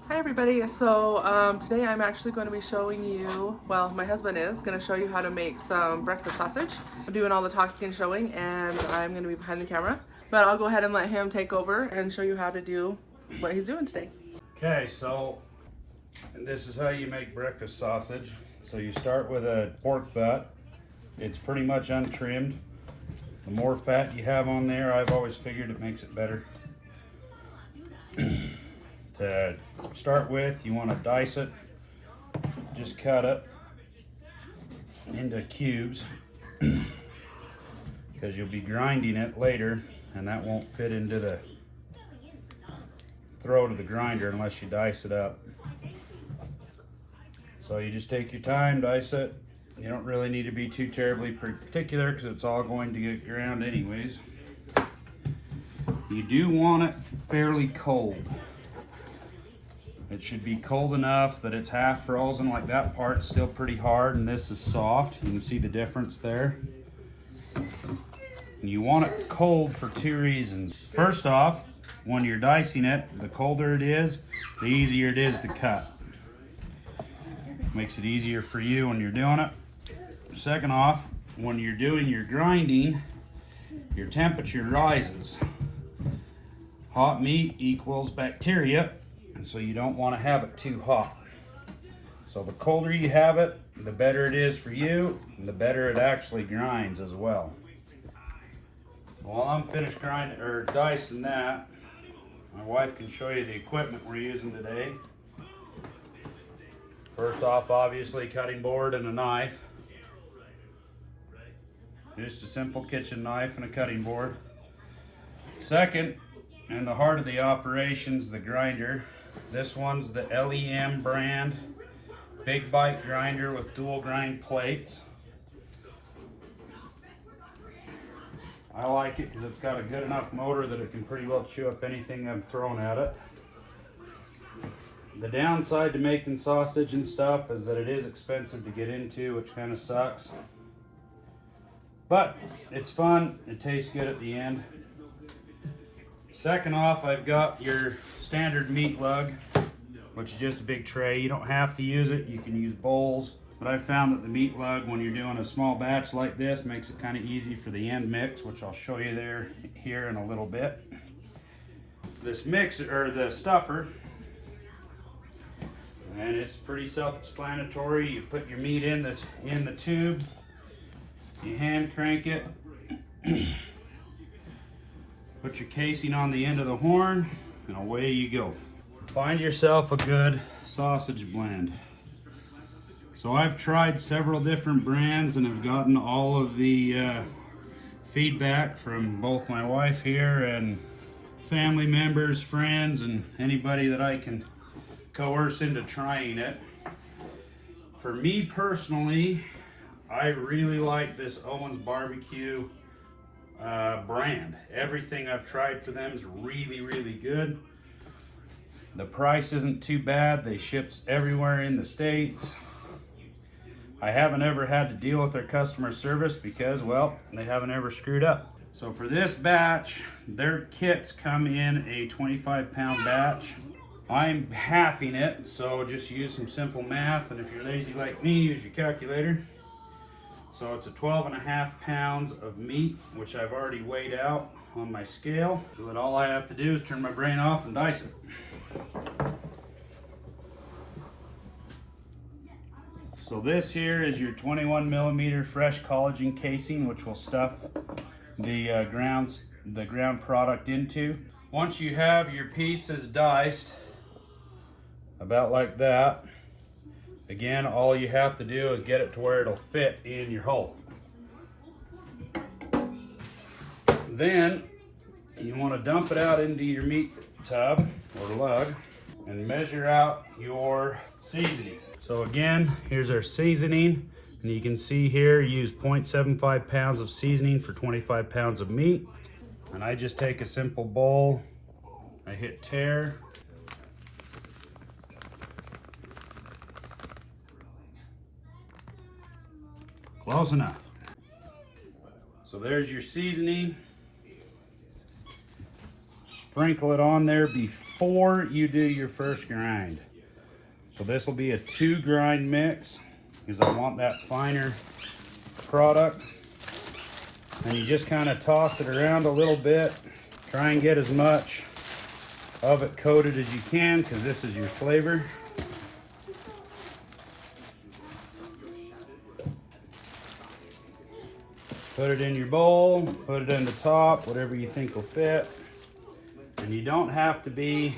Hi everybody, so today I'm actually going to be showing you, well my husband is going to show you how to make some breakfast sausage. I'm doing all the talking and showing and I'm going to be behind the camera, but I'll go ahead and let him take over and show you how to do what he's doing today. Okay, so this is how you make breakfast sausage. So you start with a pork butt. It's pretty much untrimmed. The more fat you have on there, I've always figured it makes it better. To start with, you want to dice it. Just cut it into cubes because you'll be grinding it later and that won't fit into the throat of the grinder unless you dice it up. So you just take your time, dice it. You don't really need to be too terribly particular because it's all going to get ground anyways. You do want it fairly cold. It should be cold enough that it's half frozen, like that part's still pretty hard and this is soft. You can see the difference there. And you want it cold for two reasons. First off, when you're dicing it, the colder it is, the easier it is to cut. Makes it easier for you when you're doing it. Second off, when you're doing your grinding, your temperature rises. Hot meat equals bacteria, and so you don't want to have it too hot. So the colder you have it, the better it is for you, and the better it actually grinds as well. While I'm finished grinding or dicing that, my wife can show you the equipment we're using today. First off, obviously, cutting board and a knife. Just a simple kitchen knife and a cutting board. Second, in the heart of the operations, the grinder. This one's the LEM brand big bite grinder with dual grind plates. I like it because it's got a good enough motor that it can pretty well chew up anything I'm throwing at it. The downside to making sausage and stuff is that it is expensive to get into, which kind of sucks. But it's fun, it tastes good at the end. Second off, I've got your standard meat lug, which is just a big tray. You don't have to use it, you can use bowls. But I've found that the meat lug, when you're doing a small batch like this, makes it kind of easy for the end mix, which I'll show you here in a little bit. This mixer, or the stuffer, and it's pretty self-explanatory. You put your meat in the tube, you hand crank it, put your casing on the end of the horn, and away you go. Find yourself a good sausage blend. So I've tried several different brands and have gotten all of the feedback from both my wife here and family members, friends, and anybody that I can coerce into trying it. For me personally, I really like this Owens Barbecue brand. Everything I've tried for them is really, really good. The price isn't too bad. They ship everywhere in the States. I haven't ever had to deal with their customer service because, well, they haven't ever screwed up. So for this batch, their kits come in a 25-pound batch. I'm halving it, so just use some simple math, and if you're lazy like me, use your calculator. So it's a 12.5 pounds of meat, which I've already weighed out on my scale. So that all I have to do is turn my brain off and dice it. So this here is your 21mm fresh collagen casing, which will stuff the ground product into. Once you have your pieces diced, about like that, again, all you have to do is get it to where it'll fit in your hole. Then you want to dump it out into your meat tub or lug and measure out your seasoning. So again, here's our seasoning, and you can see here, use 0.75 pounds of seasoning for 25 pounds of meat. And I just take a simple bowl, I hit tear, close enough. So there's your seasoning. Sprinkle it on there before before you do your first grind. So this will be a 2 grind mix because I want that finer product. And you just kind of toss it around a little bit. Try and get as much of it coated as you can because this is your flavor. Put it in your bowl, put it in the top, whatever you think will fit. And you don't have to be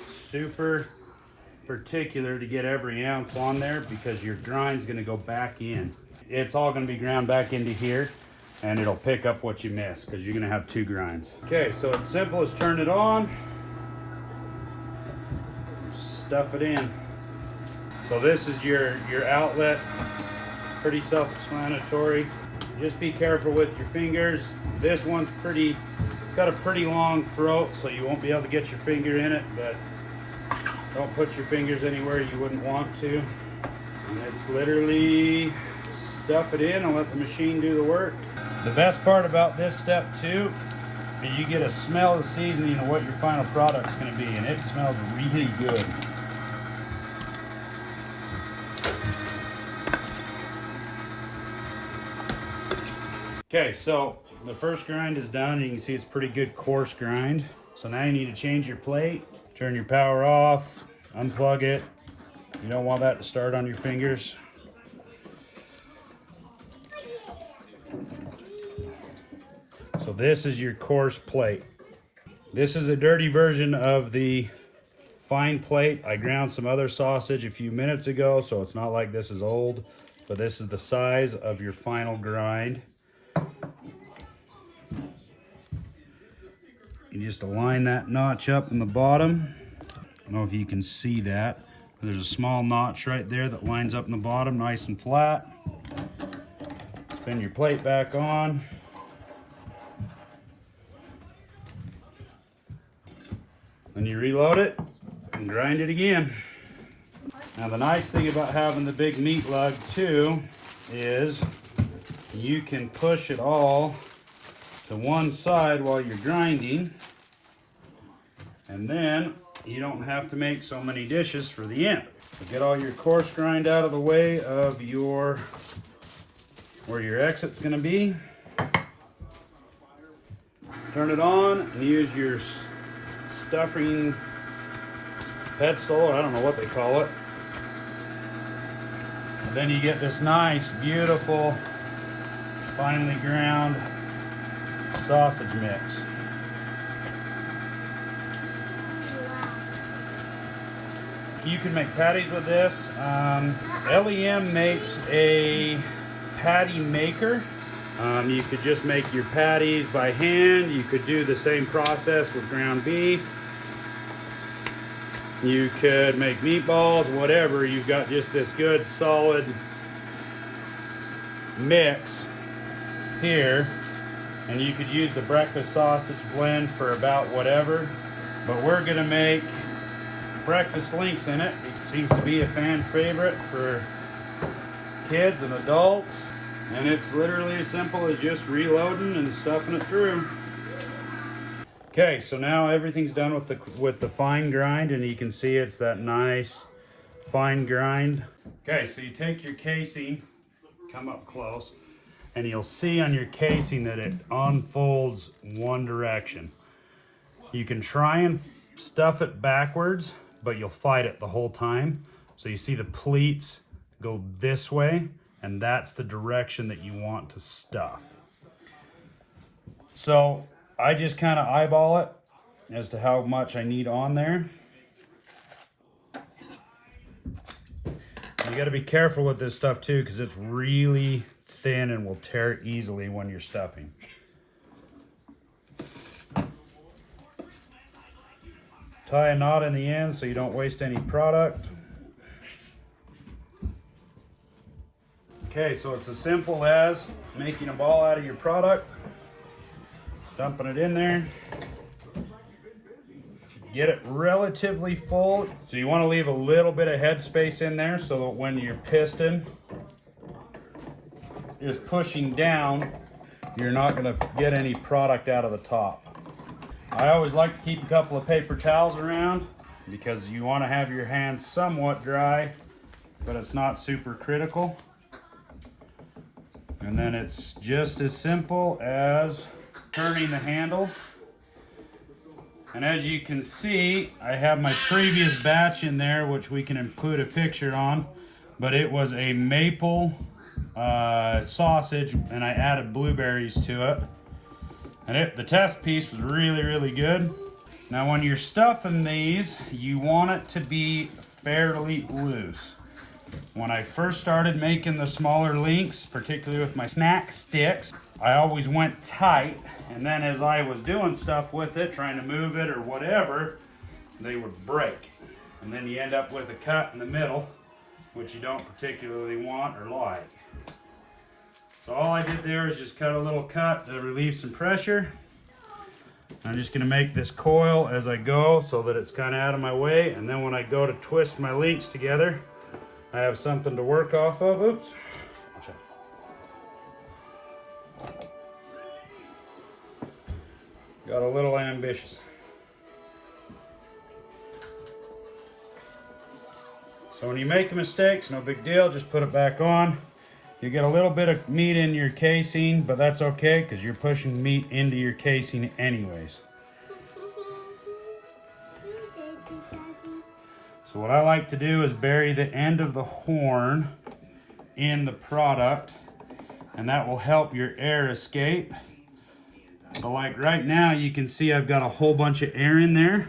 super particular to get every ounce on there because your grind's gonna go back in. It's all gonna be ground back into here and it'll pick up what you miss because you're gonna have 2 grinds. Okay, so it's simple as turn it on, stuff it in. So this is your outlet, pretty self-explanatory. Just be careful with your fingers. This one's it's got a pretty long throat, so you won't be able to get your finger in it, but don't put your fingers anywhere you wouldn't want to. And it's literally stuff it in and let the machine do the work. The best part about this step too is you get a smell of the seasoning of what your final product's gonna be, and it smells really good. Okay, so the first grind is done. You can see it's pretty good coarse grind. So now you need to change your plate, turn your power off, unplug it. You don't want that to start on your fingers. So this is your coarse plate. This is a dirty version of the fine plate. I ground some other sausage a few minutes ago, so it's not like this is old, but this is the size of your final grind. You just align that notch up in the bottom. I don't know if you can see that. There's a small notch right there that lines up in the bottom, nice and flat. Spin your plate back on. Then you reload it and grind it again. Now the nice thing about having the big meat lug too is you can push it all to one side while you're grinding, and then you don't have to make so many dishes for the end. So get all your coarse grind out of the way of where your exit's going to be. Turn it on and use your stuffing pedestal, I don't know what they call it. And then you get this nice, beautiful, finely ground sausage mix. You can make patties with this. LEM makes a patty maker. You could just make your patties by hand. You could do the same process with ground beef. You could make meatballs, whatever. You've got just this good solid mix here. And you could use the breakfast sausage blend for about whatever. But we're gonna make breakfast links in it. It seems to be a fan favorite for kids and adults. And it's literally as simple as just reloading and stuffing it through. Okay, so now everything's done with the fine grind, and you can see it's that nice fine grind. Okay, so you take your casing, come up close, and you'll see on your casing that it unfolds one direction. You can try and stuff it backwards, but you'll fight it the whole time. So you see the pleats go this way, and that's the direction that you want to stuff. So I just kind of eyeball it as to how much I need on there. You got to be careful with this stuff too, because it's really thin and will tear easily when you're stuffing. Tie a knot in the end so you don't waste any product. Okay, so it's as simple as making a ball out of your product, dumping it in there. Get it relatively full. So you want to leave a little bit of headspace in there so that when your piston is pushing down, you're not going to get any product out of the top. I always like to keep a couple of paper towels around because you want to have your hands somewhat dry, but it's not super critical. And then it's just as simple as turning the handle. And as you can see, I have my previous batch in there, which we can include a picture on, but it was a maple sausage, and I added blueberries to it. And the test piece was really good. Now when you're stuffing these, you want it to be fairly loose. When I first started making the smaller links, particularly with my snack sticks, I always went tight, and then as I was doing stuff with it, trying to move it or whatever, they would break. And then you end up with a cut in the middle, which you don't particularly want or like. So all I did there is just cut a little cut to relieve some pressure. I'm just gonna make this coil as I go so that it's kind of out of my way, and then when I go to twist my links together, I have something to work off of. Oops. Got a little ambitious. So when you make a mistake, it's no big deal, just put it back on. You get a little bit of meat in your casing, but that's okay because you're pushing meat into your casing anyways. So what I like to do is bury the end of the horn in the product, and that will help your air escape. So like right now, you can see I've got a whole bunch of air in there.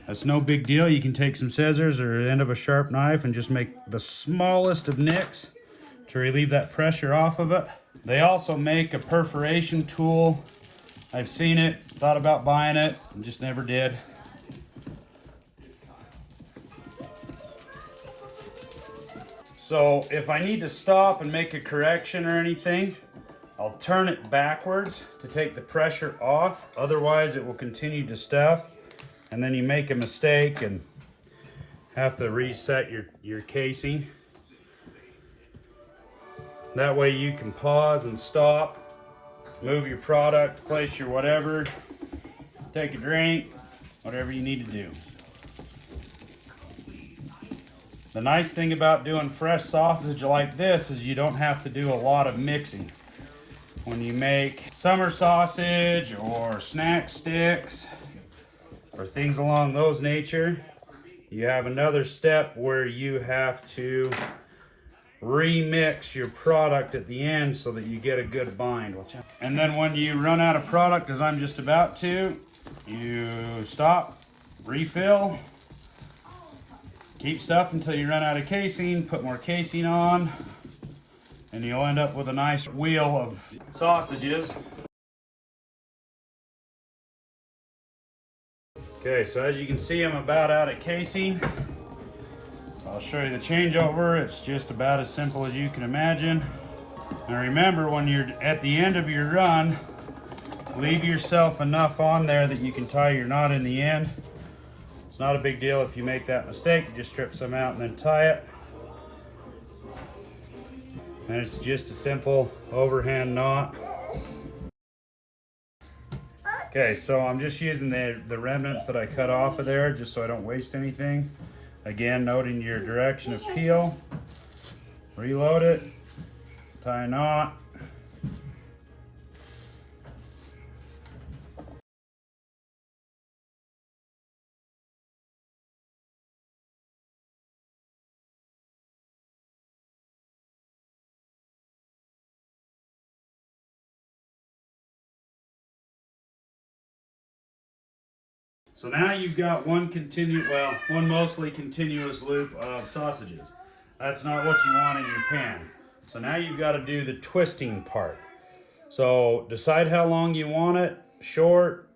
That's no big deal. You can take some scissors or the end of a sharp knife and just make the smallest of nicks to relieve that pressure off of it. They also make a perforation tool. I've seen it, thought about buying it, and just never did. So if I need to stop and make a correction or anything, I'll turn it backwards to take the pressure off. Otherwise it will continue to stuff, and then you make a mistake and have to reset your casing. That way you can pause and stop, move your product, place your whatever, take a drink, whatever you need to do. The nice thing about doing fresh sausage like this is you don't have to do a lot of mixing. When you make summer sausage or snack sticks or things along those nature, you have another step where you have to remix your product at the end so that you get a good bind. And then when you run out of product, as I'm just about to, you stop, refill, keep stuff until you run out of casing, put more casing on, and you'll end up with a nice wheel of sausages. Okay, so as you can see, I'm about out of casing. I'll show you the changeover. It's just about as simple as you can imagine. Now remember, when you're at the end of your run, leave yourself enough on there that you can tie your knot in the end. It's not a big deal if you make that mistake. You just strip some out and then tie it. And it's just a simple overhand knot. Okay, so I'm just using the remnants that I cut off of there just so I don't waste anything. Again, noting your direction of peel. Reload it, tie a knot. So now you've got one mostly continuous loop of sausages. That's not what you want in your pan. So now you've got to do the twisting part. So decide how long you want it, short,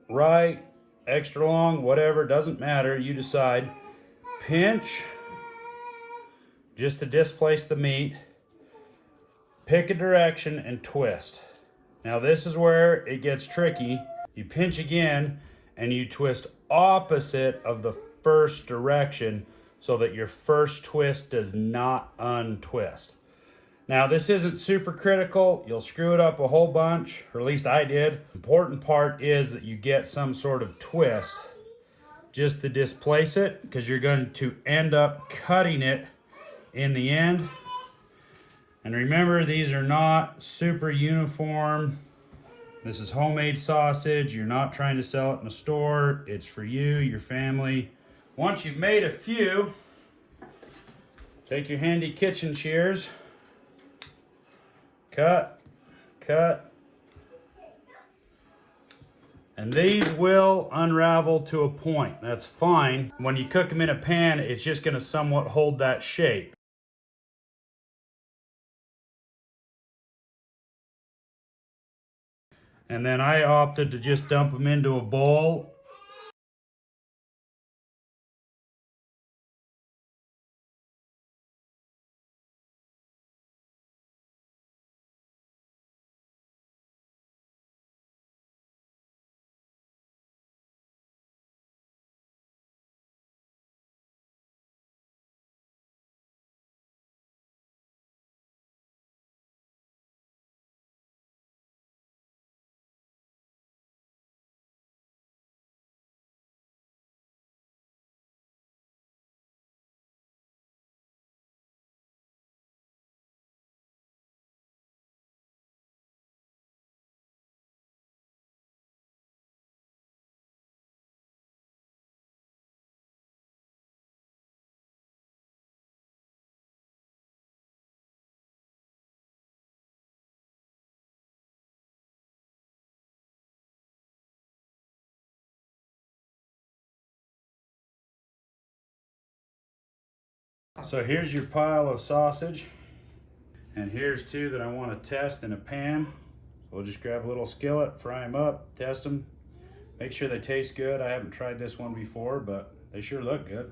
right, extra long, whatever, doesn't matter, you decide. Pinch, just to displace the meat. Pick a direction and twist. Now this is where it gets tricky. You pinch again, and you twist opposite of the first direction so that your first twist does not untwist. Now this isn't super critical. You'll screw it up a whole bunch, or at least I did. Important part is that you get some sort of twist just to displace it, because you're going to end up cutting it in the end. And remember, these are not super uniform. This is homemade sausage. You're not trying to sell it in a store. It's for you, your family. Once you've made a few, take your handy kitchen shears, cut, and these will unravel to a point. That's fine. When you cook them in a pan, it's just going to somewhat hold that shape. And then I opted to just dump them into a bowl. So here's your pile of sausage, and here's two that I want to test in a pan. We'll just grab a little skillet, fry them up, test them, make sure they taste good. I haven't tried this one before, but they sure look good.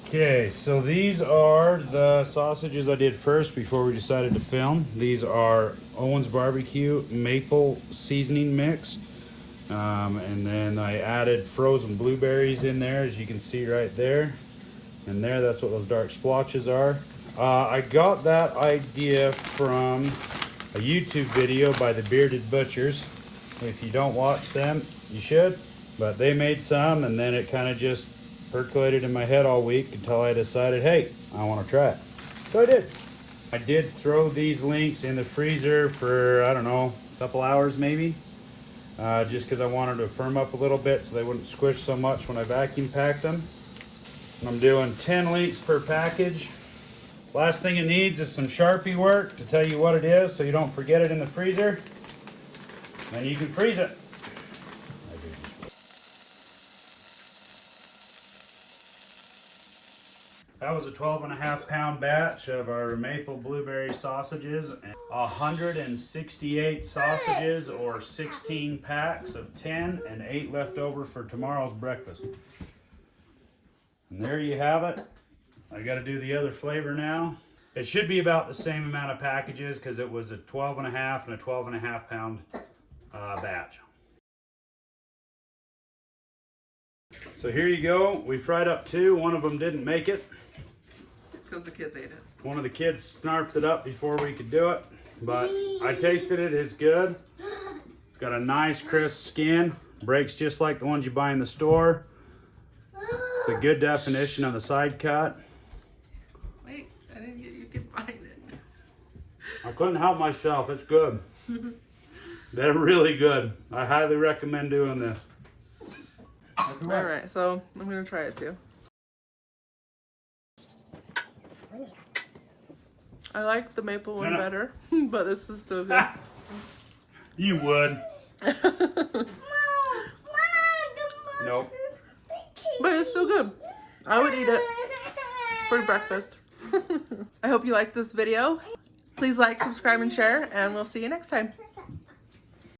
Okay, so these are the sausages I did first before we decided to film. These are Owen's Barbecue Maple Seasoning Mix. And then I added frozen blueberries in there, as you can see right there. And there, that's what those dark splotches are. I got that idea from a YouTube video by the Bearded Butchers. If you don't watch them, you should. But they made some, and then it kind of just percolated in my head all week until I decided, hey, I want to try it. So I did. I did throw these links in the freezer for, I don't know, a couple hours maybe. Just because I wanted to firm up a little bit so they wouldn't squish so much when I vacuum packed them. And I'm doing 10 links per package. Last thing it needs is some Sharpie work to tell you what it is so you don't forget it in the freezer. Then you can freeze it. That was a 12.5 pound batch of our maple blueberry sausages, and 168 sausages, or 16 packs of 10, and 8 left over for tomorrow's breakfast. And there you have it. I got to do the other flavor now. It should be about the same amount of packages because it was a 12.5 and a 12.5 pound batch. So here you go. We fried up 2. One of them didn't make it. Because the kids ate it. One of the kids snarfed it up before we could do it, but I tasted it. It's good. It's got a nice crisp skin. Breaks just like the ones you buy in the store. It's a good definition on the side cut. Wait, I didn't get you can find it. I couldn't help myself. It's good. They're really good. I highly recommend doing this. Alright, so I'm going to try it too. I like the maple one better, but this is still good. You would. Nope. But it's still good. I would eat it for breakfast. I hope you liked this video. Please like, subscribe, and share, and we'll see you next time.